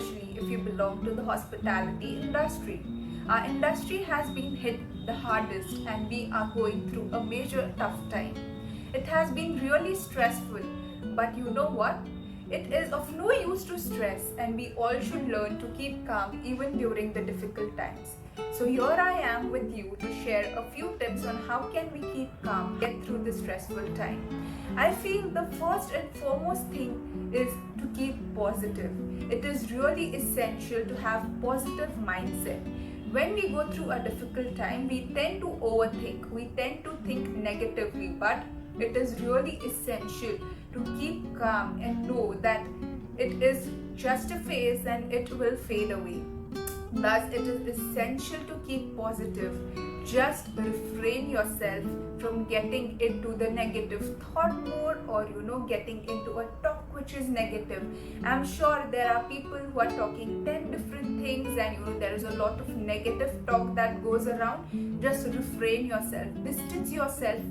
especially if you belong to the hospitality industry. Our industry has been hit the hardest and we are going through a major tough time. It has been really stressful, but you know what? It is of no use to stress, and we all should learn to keep calm even during the difficult times. So here I am with you to share a few tips on how can we keep calm, get through this stressful time. I feel the first and foremost thing is to keep positive. It is really essential to have positive mindset. When we go through a difficult time, we tend to overthink, we tend to think negatively, but it is really essential to keep calm and know that it is just a phase and it will fade away. Thus, it is essential to keep positive. Just refrain yourself from getting into the negative thought mode or getting into a talk which is negative. I'm sure there are people who are talking 10 different things and there is a lot of negative talk that goes around. Just refrain yourself, distance yourself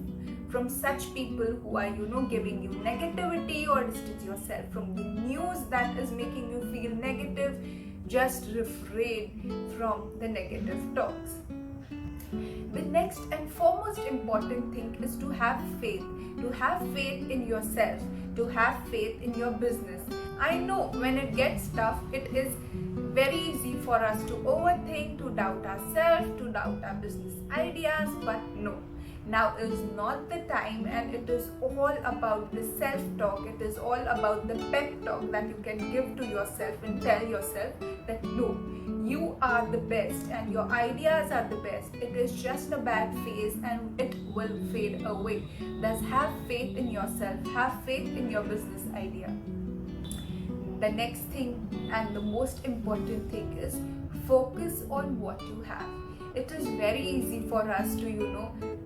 from such people who are giving you negativity, or distance yourself from the news that is making you feel negative. Just refrain from the negative talks. The next and foremost important thing is to have faith in yourself, to have faith in your business. I know when it gets tough, it is very easy for us to overthink, to doubt ourselves, to doubt our business ideas, but no. Now is not the time, and it is all about the self-talk. It is all about the pep talk that you can give to yourself and tell yourself that no, you are the best and your ideas are the best. It is just a bad phase and it will fade away. Thus, have faith in yourself, have faith in your business idea. The next thing and the most important thing is focus on what you have. It is very easy for us to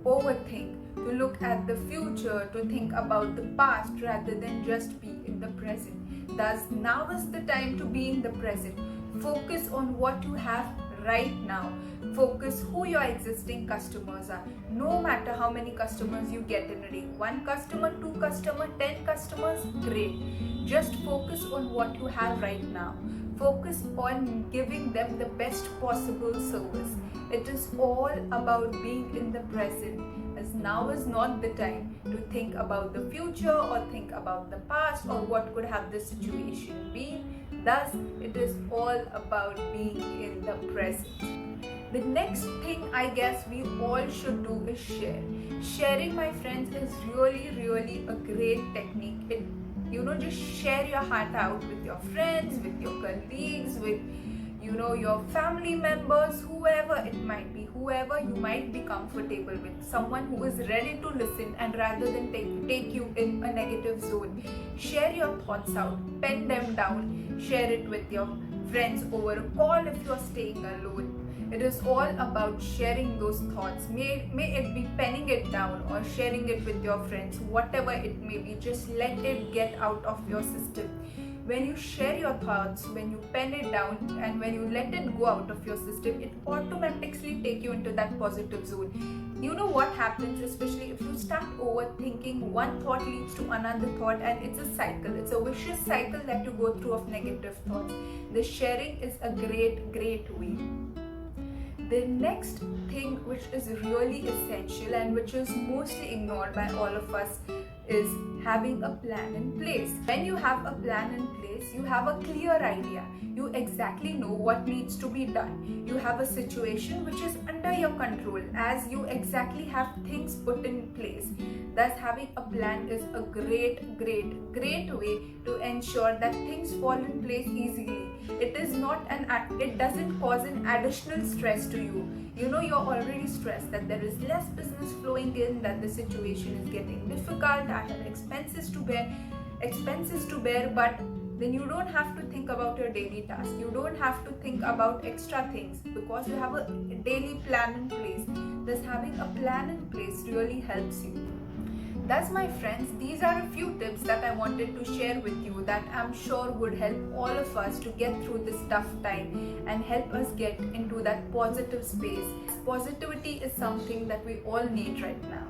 overthink, to look at the future, to think about the past rather than just be in the present. Thus, now is the time to be in the present. Focus on what you have right now. Focus who your existing customers are. No matter how many customers you get in a day, 1 customer, 2 customer, 10 customers, great. Just focus on what you have right now. Focus on giving them the best possible service. It is all about being in the present, as now is not the time to think about the future or think about the past or what could have the situation been. Thus, it is all about being in the present. The next thing I guess we all should do is share. Sharing, my friends, is really a great technique. Just share your heart out with your friends, with your colleagues, with your family members, whoever it might be, whoever you might be comfortable with, someone who is ready to listen, and rather than take you in a negative zone. Share your thoughts out, pen them down, share it with your friends over a call if you're staying alone. It is all about sharing those thoughts. May it be penning it down or sharing it with your friends, whatever it may be. Just let it get out of your system. When you share your thoughts, when you pen it down, and when you let it go out of your system, it automatically takes you into that positive zone. You know what happens, especially if you start overthinking, one thought leads to another thought, and it's a cycle. It's a vicious cycle that you go through of negative thoughts. The sharing is a great way. The next thing which is really essential and which is mostly ignored by all of us is having a plan in place. When you have a plan in place, you have a clear idea. You exactly know what needs to be done. You have a situation which is under your control, as you exactly have things put in place. Thus, having a plan is a great way to ensure that things fall in place easily. It doesn't cause an additional stress to you. You're already stressed that there is less business flowing in, that the situation is getting difficult, I have expenses to bear, but then you don't have to think about your daily task. You don't have to think about extra things because you have a daily plan in place. Thus, having a plan in place really helps you. Thus, my friends, these are a few tips that I wanted to share with you that I'm sure would help all of us to get through this tough time and help us get into that positive space. Positivity is something that we all need right now.